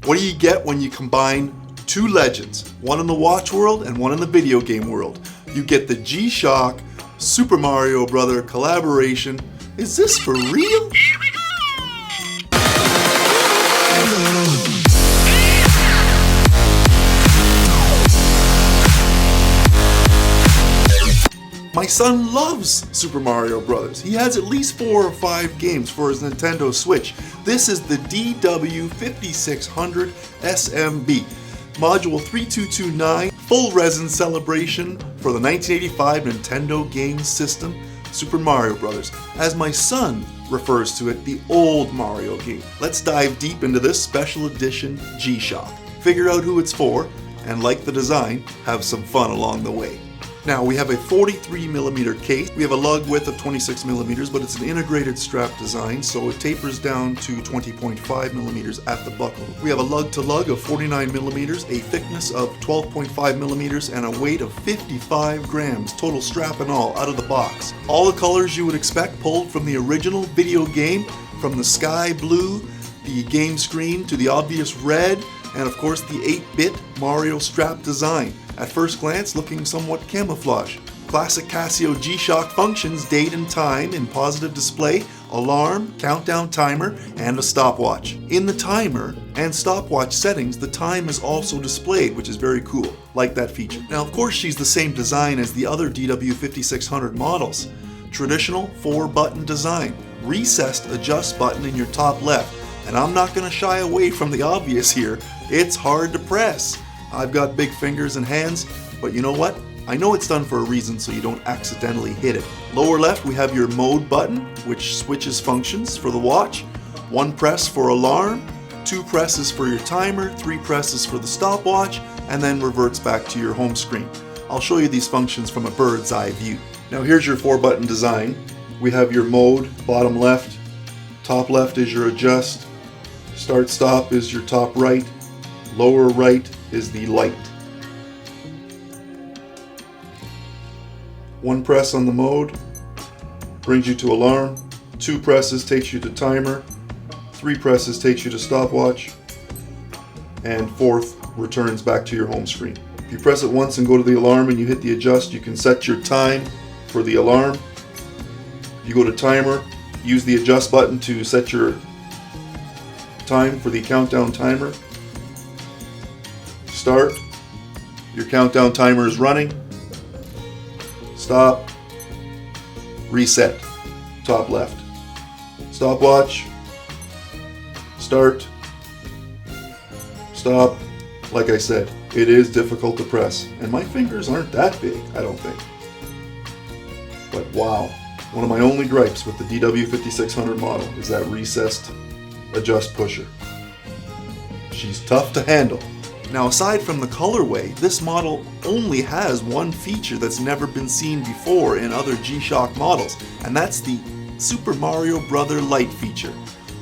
What do you get when you combine two legends, one in the watch world and one in the video game world? You get the G-SHOCK Super Mario Bros. Collaboration. Is this for real? My son loves Super Mario Bros. He has at least 4 or 5 games for his Nintendo Switch. This is the DW5600SMB, Module 3229, full resin celebration for the 1985 Nintendo game system, Super Mario Bros. As my son refers to it, the old Mario game. Let's dive deep into this special edition G-SHOCK. Figure out who it's for, and like the design, have some fun along the way. Now we have a 43mm case. We have a lug width of 26mm, but it's an integrated strap design, so it tapers down to 20.5mm at the buckle. We have a lug-to-lug of 49mm, a thickness of 12.5mm, and a weight of 55 grams, total strap and all, out of the box. All the colors you would expect pulled from the original video game, from the sky blue, the game screen, to the obvious red, and of course the 8-bit Mario strap design. At first glance, looking somewhat camouflage. Classic Casio G-SHOCK functions date and time in positive display, alarm, countdown timer, and a stopwatch. In the timer and stopwatch settings, the time is also displayed, which is very cool. Like that feature. Now, of course, she's the same design as the other DW5600 models. Traditional 4-button design. Recessed adjust button in your top left. And I'm not going to shy away from the obvious here. It's hard to press. I've got big fingers and hands, but you know what? I know it's done for a reason so you don't accidentally hit it. Lower left, we have your mode button, which switches functions for the watch. 1 press for alarm, 2 presses for your timer, 3 presses for the stopwatch, and then reverts back to your home screen. I'll show you these functions from a bird's eye view. Now here's your 4-button design. We have your mode, bottom left. Top left is your adjust. Start stop is your top right. Lower right is the light. 1 press on the mode brings you to alarm. 2 presses takes you to timer. 3 presses takes you to stopwatch. And 4th returns back to your home screen. If you press it once and go to the alarm and you hit the adjust, you can set your time for the alarm. If you go to timer, use the adjust button to set your time for the countdown timer. Start. Your countdown timer is running. Stop. Reset. Top left. Stopwatch. Start. Stop. Like I said, it is difficult to press, and my fingers aren't that big, I don't think. But wow, one of my only gripes with the DW5600 model is that recessed adjust pusher. She's tough to handle. Now, aside from the colorway, this model only has one feature that's never been seen before in other G-SHOCK models, and that's the Super Mario Bros. Light feature.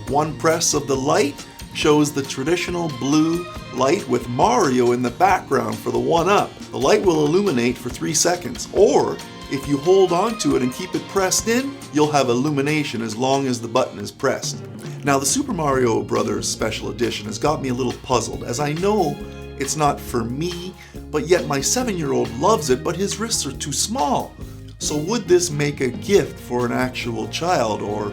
1 press of the light shows the traditional blue light with Mario in the background for the 1-up. The light will illuminate for 3 seconds, or if you hold on to it and keep it pressed in, you'll have illumination as long as the button is pressed. Now, the Super Mario Bros. Special Edition has got me a little puzzled, as I know it's not for me, but yet my 7-year-old loves it, but his wrists are too small. So would this make a gift for an actual child, or,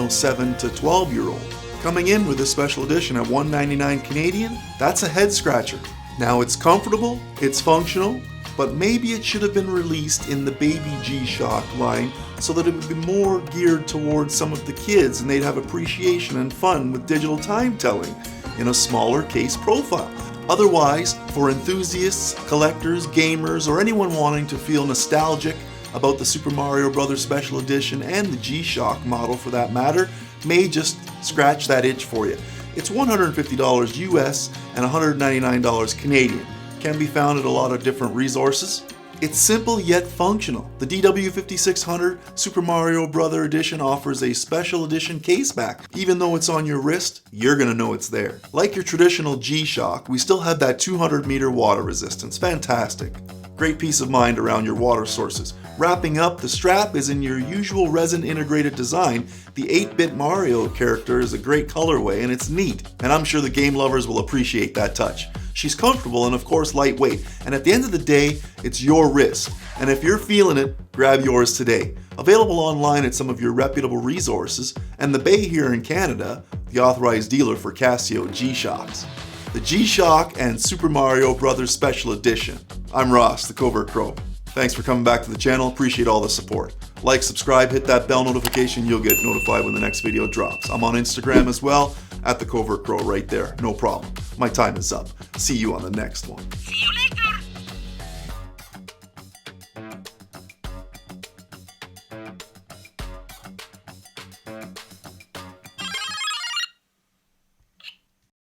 7 to 12-year-old? Coming in with this special edition at $199 Canadian, that's a head scratcher. Now, it's comfortable, it's functional, but maybe it should have been released in the baby G-SHOCK line so that it would be more geared towards some of the kids and they'd have appreciation and fun with digital time telling in a smaller case profile. Otherwise, for enthusiasts, collectors, gamers, or anyone wanting to feel nostalgic about the Super Mario Bros. Special Edition and the G-SHOCK model for that matter, may just scratch that itch for you. It's $150 US and $199 Canadian. Can be found at a lot of different resources. It's simple yet functional. The DW5600 Super Mario Bros. Edition offers a special edition case back. Even though it's on your wrist, you're gonna know it's there. Like your traditional G-SHOCK, we still have that 200-meter water resistance. Fantastic. Great peace of mind around your water sources. Wrapping up, the strap is in your usual resin integrated design. The 8-bit Mario character is a great colorway and it's neat. And I'm sure the game lovers will appreciate that touch. She's comfortable and of course lightweight. And at the end of the day, it's your wrist. And if you're feeling it, grab yours today. Available online at some of your reputable resources, and the Bay here in Canada, the authorized dealer for Casio G-SHOCKs. The G-SHOCK and Super Mario Bros. Special Edition. I'm Ross, TheCovertCrow. Thanks for coming back to the channel. Appreciate all the support. Like, subscribe, hit that bell notification. You'll get notified when the next video drops. I'm on Instagram as well, at TheCovertCrow right there. No problem. My time is up. See you on the next one. See you later.